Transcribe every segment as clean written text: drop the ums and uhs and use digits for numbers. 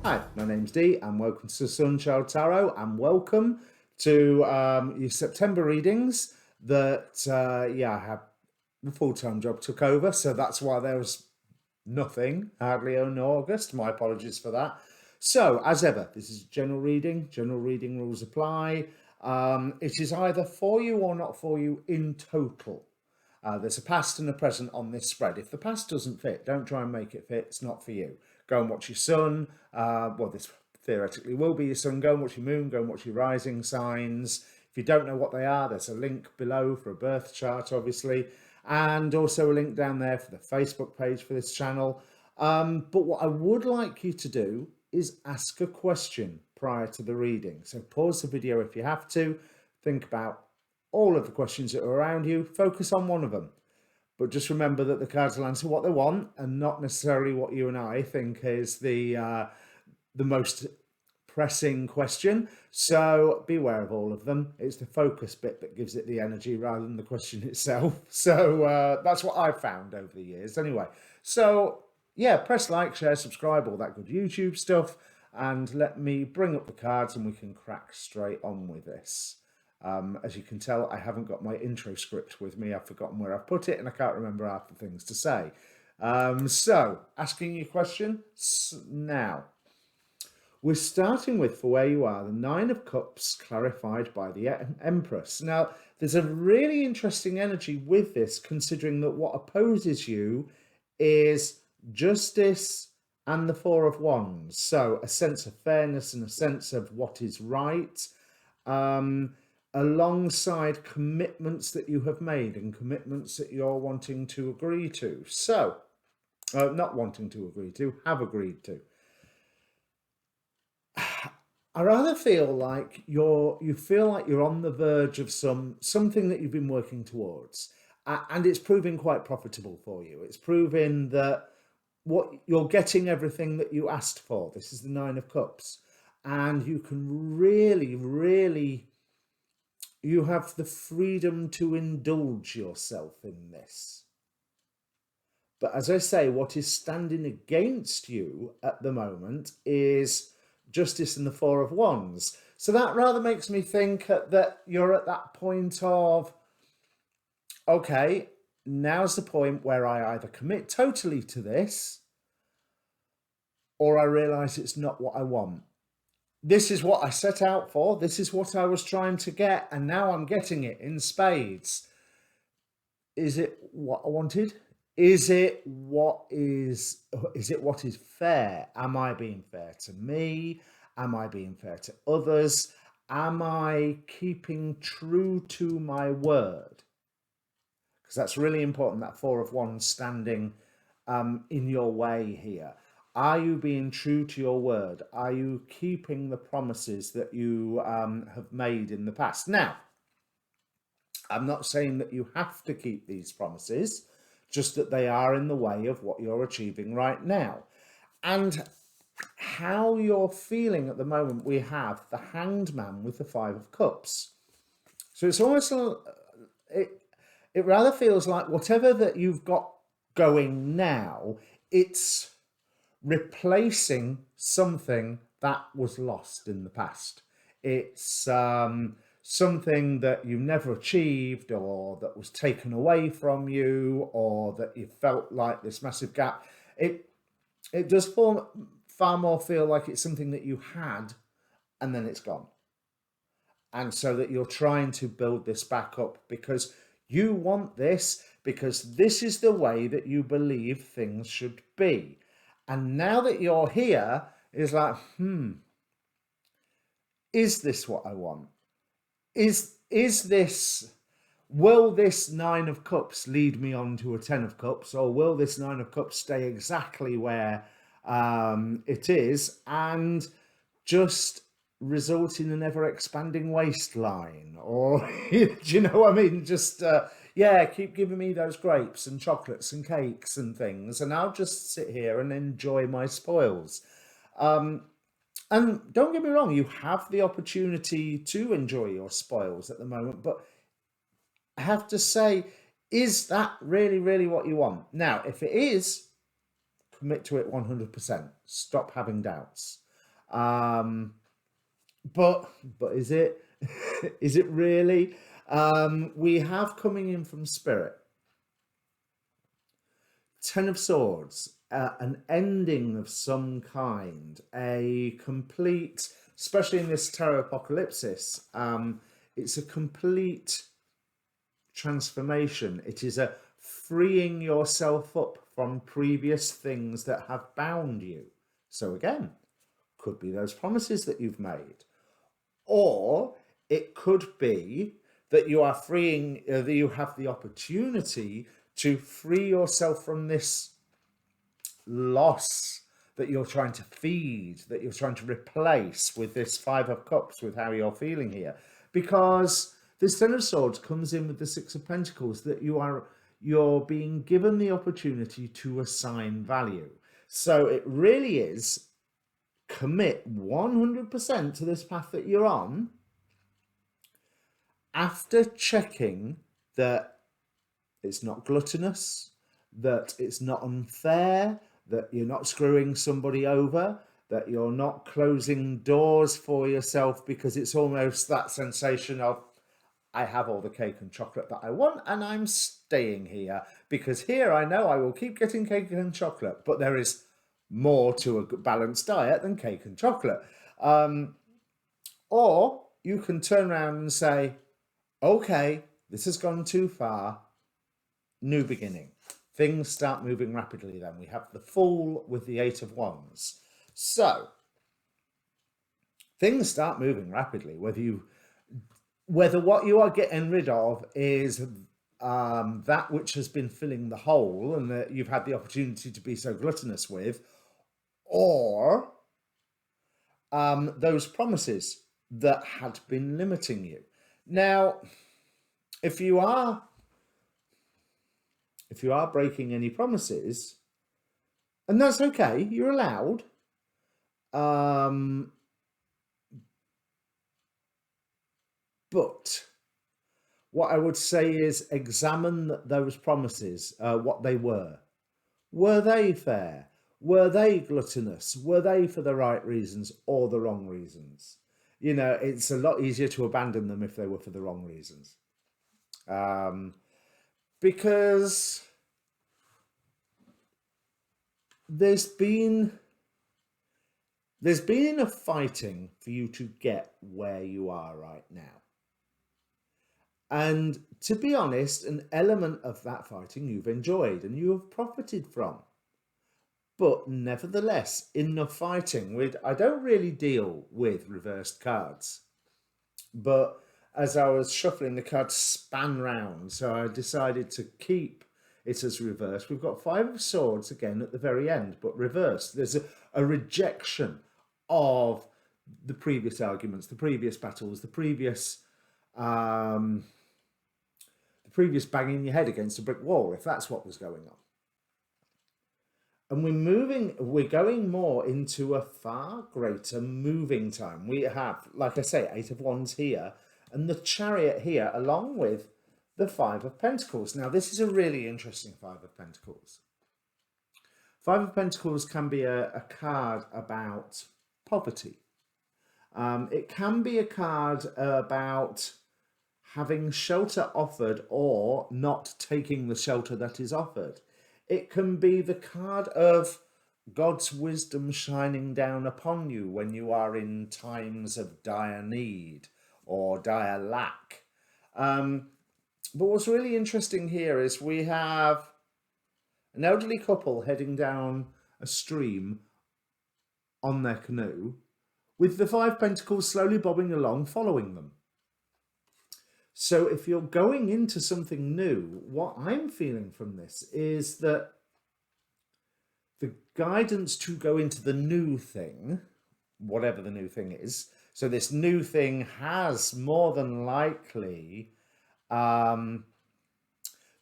Hi, my name's Dee and welcome to Sunchild Tarot and welcome to your September readings that, I have the full-time job took over, so that's why there was nothing, hardly in August. My apologies for that. So, as ever, this is general reading. General reading rules apply. It is either for you or not for you in total. There's a past and a present on this spread. If the past doesn't fit, don't try and make it fit. It's not for you. Go and watch your sun. This theoretically will be your sun. Go and watch your moon. Go and watch your rising signs. If you don't know what they are, there's a link below for a birth chart, obviously, and also a link down there for the Facebook page for this channel. But what I would like you to do is ask a question prior to the reading. So pause the video if you have to. Think about all of the questions that are around you, focus on one of them. But just remember that the cards will answer what they want and not necessarily what you and I think is the most pressing question. So be aware of all of them. It's the focus bit that gives it the energy rather than the question itself. So that's what I've found over the years anyway. So yeah, press like, share, subscribe, all that good YouTube stuff. And let me bring up the cards and we can crack straight on with this. As you can tell, I haven't got my intro script with me. I've forgotten where I've put it and I can't remember half the things to say. So, asking you a question now. We're starting with, for where you are, the Nine of Cups clarified by the Empress. Now, there's a really interesting energy with this, considering that what opposes you is justice and the Four of Wands. So, a sense of fairness and a sense of what is right. Alongside commitments that you have made and commitments that you're wanting to agree to. So, not wanting to agree to, have agreed to. I rather feel like you feel like you're on the verge of something that you've been working towards, and it's proving quite profitable for you. It's proving that what you're getting everything that you asked for. This is the Nine of Cups, and you can really you have the freedom to indulge yourself in this. But as I say, what is standing against you at the moment is justice and the Four of Wands. So that rather makes me think that you're at that point of, okay, now's the point where I either commit totally to this or I realise it's not what I want. This is what I set out for. This is what I was trying to get. And now I'm getting it in spades. Is it what I wanted? Is it what is fair? Am I being fair to me? Am I being fair to others? Am I keeping true to my word? Because that's really important, that Four of Wands standing in your way here. Are you being true to your word? Are you keeping the promises that you have made in the past? Now, I'm not saying that you have to keep these promises, just that they are in the way of what you're achieving right now. And how you're feeling at the moment, we have the Hanged Man with the Five of Cups. So it's almost, it rather feels like whatever that you've got going now, it's replacing something that was lost in the past. It's something that you never achieved or that was taken away from you or that you felt like this massive gap. It does far more feel like it's something that you had and then it's gone. And so that you're trying to build this back up because you want this, because this is the way that you believe things should be. And now that you're here, it's like, is this what I want? Is this, will this Nine of Cups lead me on to a Ten of Cups, or will this Nine of Cups stay exactly where it is and just result in an ever-expanding waistline? Or, do you know what I mean? Just, keep giving me those grapes and chocolates and cakes and things, and I'll just sit here and enjoy my spoils. And don't get me wrong, you have the opportunity to enjoy your spoils at the moment, but I have to say, is that really what you want? Now, if it is, commit to it 100%. Stop having doubts. Um, but is it? Is it really? We have coming in from Spirit, Ten of Swords, an ending of some kind, a complete, especially in this tarot apocalypsis, it's a complete transformation. It is a freeing yourself up from previous things that have bound you. So again, could be those promises that you've made, or it could be that you are freeing, that you have the opportunity to free yourself from this loss that you're trying to feed, that you're trying to replace with this Five of Cups, with how you're feeling here. Because this Ten of Swords comes in with the Six of Pentacles, that you're being given the opportunity to assign value. So it really is commit 100% to this path that you're on, after checking that it's not gluttonous, that it's not unfair, that you're not screwing somebody over, that you're not closing doors for yourself, because it's almost that sensation of, I have all the cake and chocolate that I want and I'm staying here, because here I know I will keep getting cake and chocolate, but there is more to a balanced diet than cake and chocolate. Or you can turn around and say, okay, this has gone too far, new beginning. Things start moving rapidly then. We have the Fool with the Eight of Wands. So, things start moving rapidly, whether what you are getting rid of is that which has been filling the hole and that you've had the opportunity to be so gluttonous with, or those promises that had been limiting you. Now, if you are breaking any promises, and that's okay, you're allowed, but what I would say is examine those promises, what they were. Were they fair? Were they gluttonous? Were they for the right reasons or the wrong reasons? You know, it's a lot easier to abandon them if they were for the wrong reasons. Because there's been enough fighting for you to get where you are right now. And to be honest, an element of that fighting you've enjoyed and you have profited from. But nevertheless, in the fighting, I don't really deal with reversed cards. But as I was shuffling, the cards span round, so I decided to keep it as reversed. We've got Five of Swords again at the very end, but reversed. There's a rejection of the previous arguments, the previous battles, the previous banging your head against a brick wall, if that's what was going on. And we're going more into a far greater moving time. We have, like I say, Eight of Wands here, and the Chariot here, along with the Five of Pentacles. Now, this is a really interesting Five of Pentacles. Five of Pentacles can be a card about poverty. It can be a card about having shelter offered or not taking the shelter that is offered. It can be the card of God's wisdom shining down upon you when you are in times of dire need or dire lack. But what's really interesting here is we have an elderly couple heading down a stream on their canoe, with the Five Pentacles slowly bobbing along, following them. So if you're going into something new, what I'm feeling from this is that the guidance to go into the new thing, whatever the new thing is, so this new thing has more than likely, the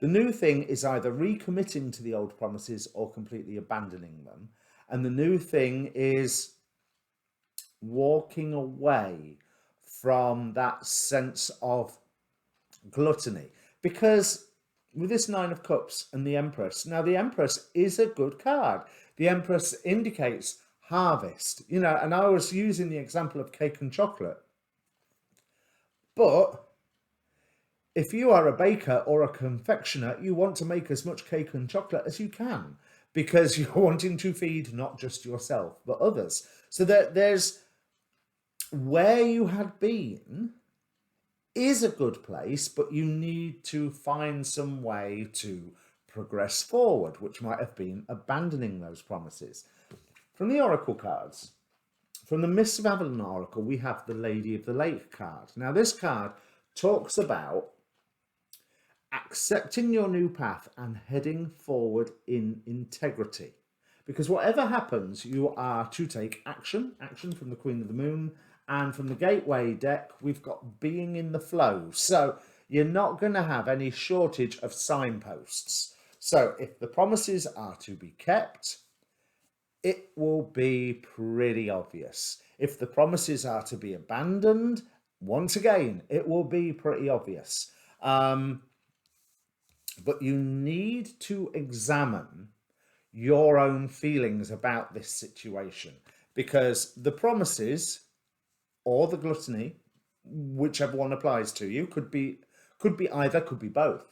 new thing is either recommitting to the old promises or completely abandoning them. And the new thing is walking away from that sense of gluttony, because with this Nine of Cups and the Empress, now the Empress is a good card. The Empress indicates harvest. You know, and I was using the example of cake and chocolate. But if you are a baker or a confectioner, you want to make as much cake and chocolate as you can because you're wanting to feed not just yourself, but others. So that there's where you had been is a good place, but you need to find some way to progress forward, which might have been abandoning those promises. From the Oracle cards, from the Mists of Avalon Oracle, we have the Lady of the Lake card. Now, this card talks about accepting your new path and heading forward in integrity. Because whatever happens, you are to take action. Action from the Queen of the Moon. And from the Gateway deck, we've got being in the flow. So you're not going to have any shortage of signposts. So if the promises are to be kept, it will be pretty obvious. If the promises are to be abandoned, once again, it will be pretty obvious. But you need to examine your own feelings about this situation, because the promises or the gluttony, whichever one applies to you, could be either, could be both.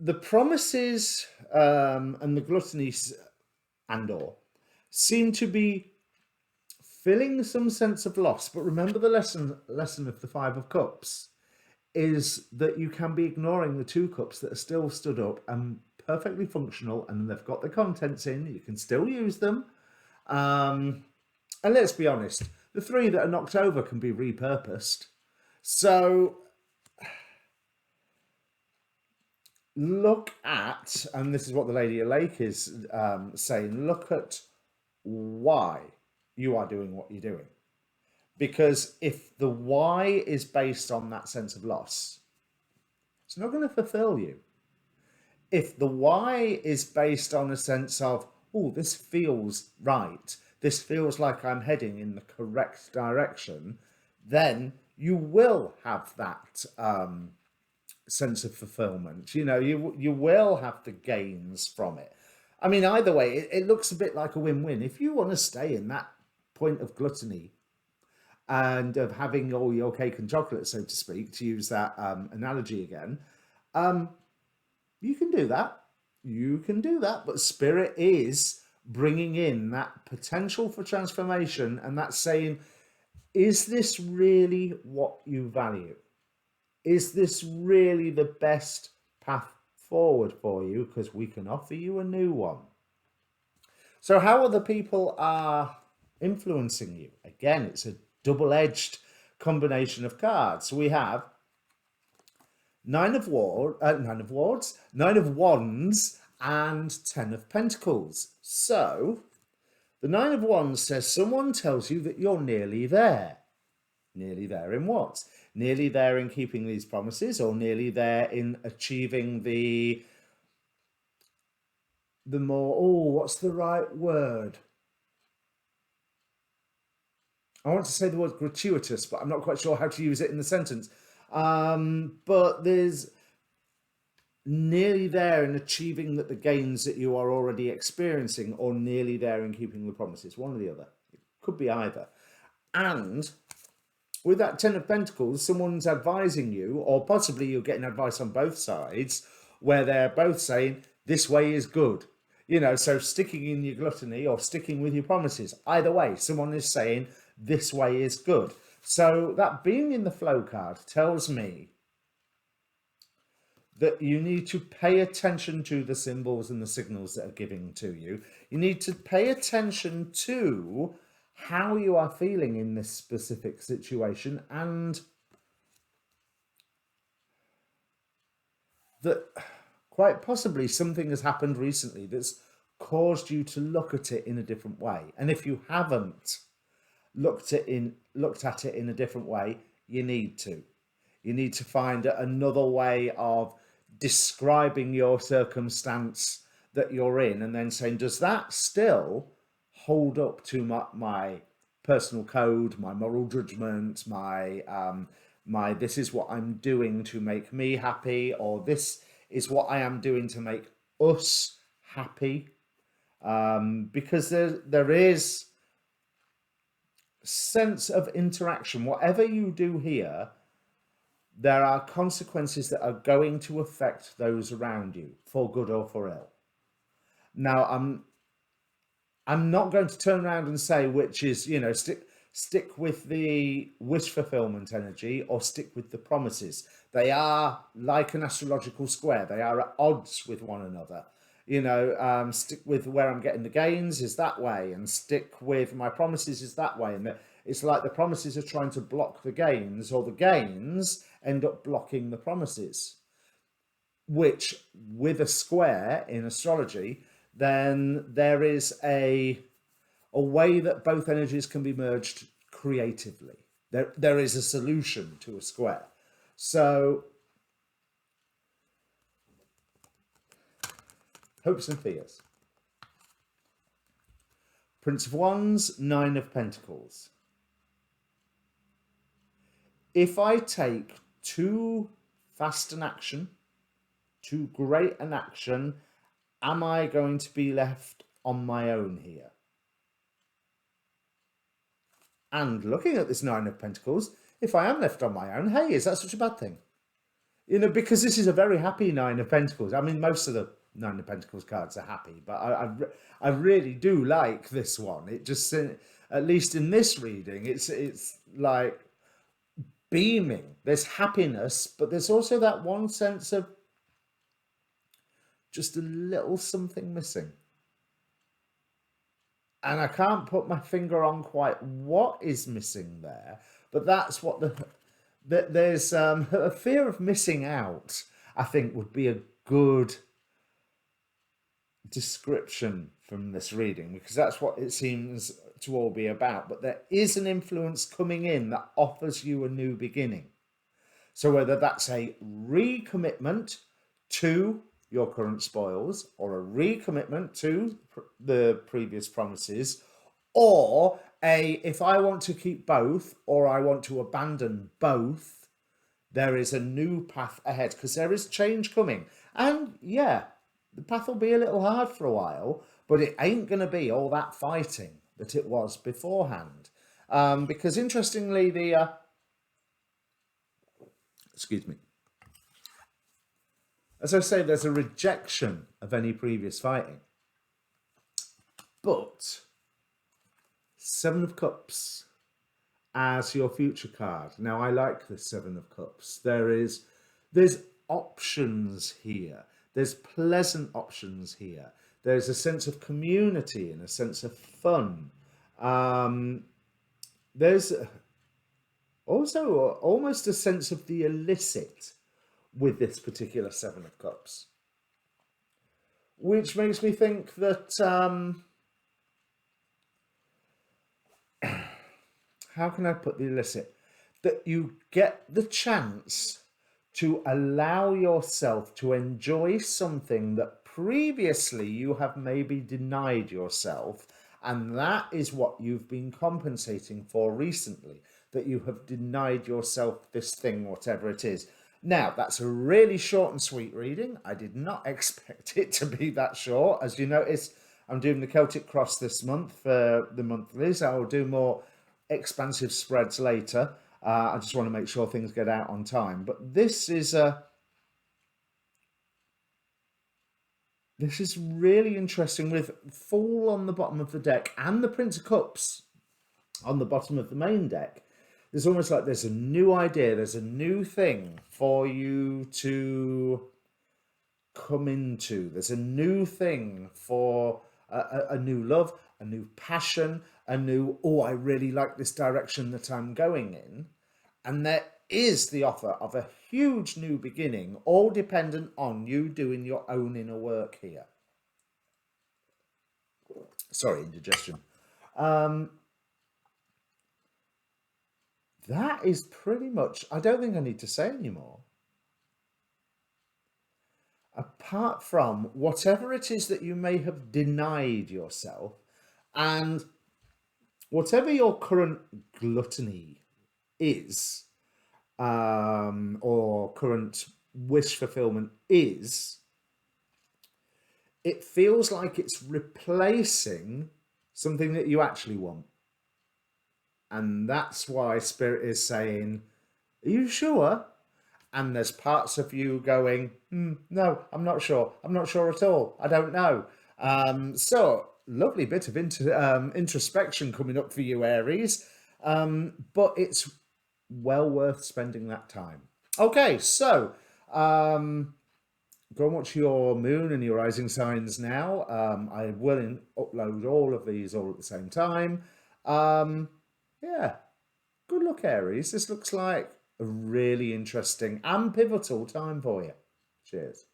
The promises and the gluttony and/or seem to be filling some sense of loss. But remember the lesson of the Five of Cups is that you can be ignoring the two cups that are still stood up and perfectly functional, and they've got the contents in. You can still use them. And let's be honest, the three that are knocked over can be repurposed. So look at, and this is what the Lady of Lake is saying, look at why you are doing what you're doing. Because if the why is based on that sense of loss, it's not going to fulfill you. If the why is based on a sense of, oh, this feels right, this feels like I'm heading in the correct direction, then you will have that sense of fulfillment. You know, you will have the gains from it. I mean, either way, it looks a bit like a win-win. If you want to stay in that point of gluttony and of having all your cake and chocolate, so to speak, to use that analogy again, you can do that. You can do that. But Spirit is bringing in that potential for transformation, and that's saying, is this really what you value? Is this really the best path forward for you? Because we can offer you a new one. So how other people are influencing you? Again, it's a double-edged combination of cards. We have Nine of Wands, and Ten of Pentacles. So the Nine of Wands says someone tells you that you're nearly there. Nearly there in what? Nearly there in keeping these promises, or nearly there in achieving the more, oh, what's the right word? I want to say the word gratuitous, but I'm not quite sure how to use it in the sentence. But there's nearly there in achieving the gains that you are already experiencing, or nearly there in keeping the promises. One or the other. It could be either. And with that Ten of Pentacles, someone's advising you, or possibly you're getting advice on both sides, where they're both saying, this way is good. You know, so sticking in your gluttony or sticking with your promises. Either way, someone is saying, this way is good. So that being in the flow card tells me that you need to pay attention to the symbols and the signals that are giving to you. You need to pay attention to how you are feeling in this specific situation, and that quite possibly something has happened recently that's caused you to look at it in a different way. And if you haven't looked at it in a different way, you need to. You need to find another way of describing your circumstance that you're in, and then saying, does that still hold up to my personal code, my moral judgment, my this is what I'm doing to make me happy, or this is what I am doing to make us happy, because there is sense of interaction. Whatever you do here, there are consequences that are going to affect those around you, for good or for ill. Now, I'm not going to turn around and say which is, stick with the wish fulfillment energy or stick with the promises. They are like an astrological square. They are at odds with one another. Stick with where I'm getting the gains is that way, and stick with my promises is that way. And it's like the promises are trying to block the gains, or the gains end up blocking the promises, which with a square in astrology, then there is a way that both energies can be merged creatively. There is a solution to a square. So, hopes and fears. Prince of Wands, Nine of Pentacles. If I take too fast an action, too great an action, am I going to be left on my own here? And looking at this Nine of Pentacles, if I am left on my own, hey, is that such a bad thing? Because this is a very happy Nine of Pentacles. I mean, most of the Nine of Pentacles cards are happy, but I really do like this one. It just, at least in this reading, it's like beaming. There's happiness, but there's also that one sense of just a little something missing. And I can't put my finger on quite what is missing there, but that's what there's a fear of missing out, I think, would be a good description from this reading, because that's what it seems to all be about. But there is an influence coming in that offers you a new beginning. So whether that's a recommitment to your current spoils, or a recommitment to the previous promises, or if I want to keep both or I want to abandon both, there is a new path ahead, because there is change coming. And yeah, the path will be a little hard for a while, but it ain't going to be all that fighting that it was beforehand. Because interestingly, excuse me, as I say, there's a rejection of any previous fighting. But Seven of Cups as your future card. Now, I like the Seven of Cups. There's options here. There's pleasant options here. There's a sense of community and a sense of fun. There's also almost a sense of the illicit with this particular Seven of Cups, which makes me think that how can I put the illicit? That you get the chance to allow yourself to enjoy something that previously you have maybe denied yourself, and that is what you've been compensating for recently, that you have denied yourself this thing, whatever it is. Now, that's a really short and sweet reading. I did not expect it to be that short. As you notice, I'm doing the Celtic Cross this month for the monthlies. I will do more expansive spreads later. I just want to make sure things get out on time. But this is really interesting, with Fool on the bottom of the deck and the Prince of Cups on the bottom of the main deck. It's almost like there's a new idea, there's a new thing for you to come into. There's a new thing for a new love, a new passion, a new, oh, I really like this direction that I'm going in. And there is the offer of a huge new beginning, all dependent on you doing your own inner work here. Sorry, indigestion. That is pretty much, I don't think I need to say anymore. Apart from whatever it is that you may have denied yourself, and whatever your current gluttony is, or current wish fulfillment is, it feels like it's replacing something that you actually want. And that's why Spirit is saying, are you sure? And there's parts of you going, no, I'm not sure. I'm not sure at all. I don't know. So, lovely bit of introspection coming up for you, Aries. But it's well worth spending that time. Okay, so go and watch your moon and your rising signs now. I will upload all of these all at the same time. Yeah, good luck, Aries. This looks like a really interesting and pivotal time for you. Cheers.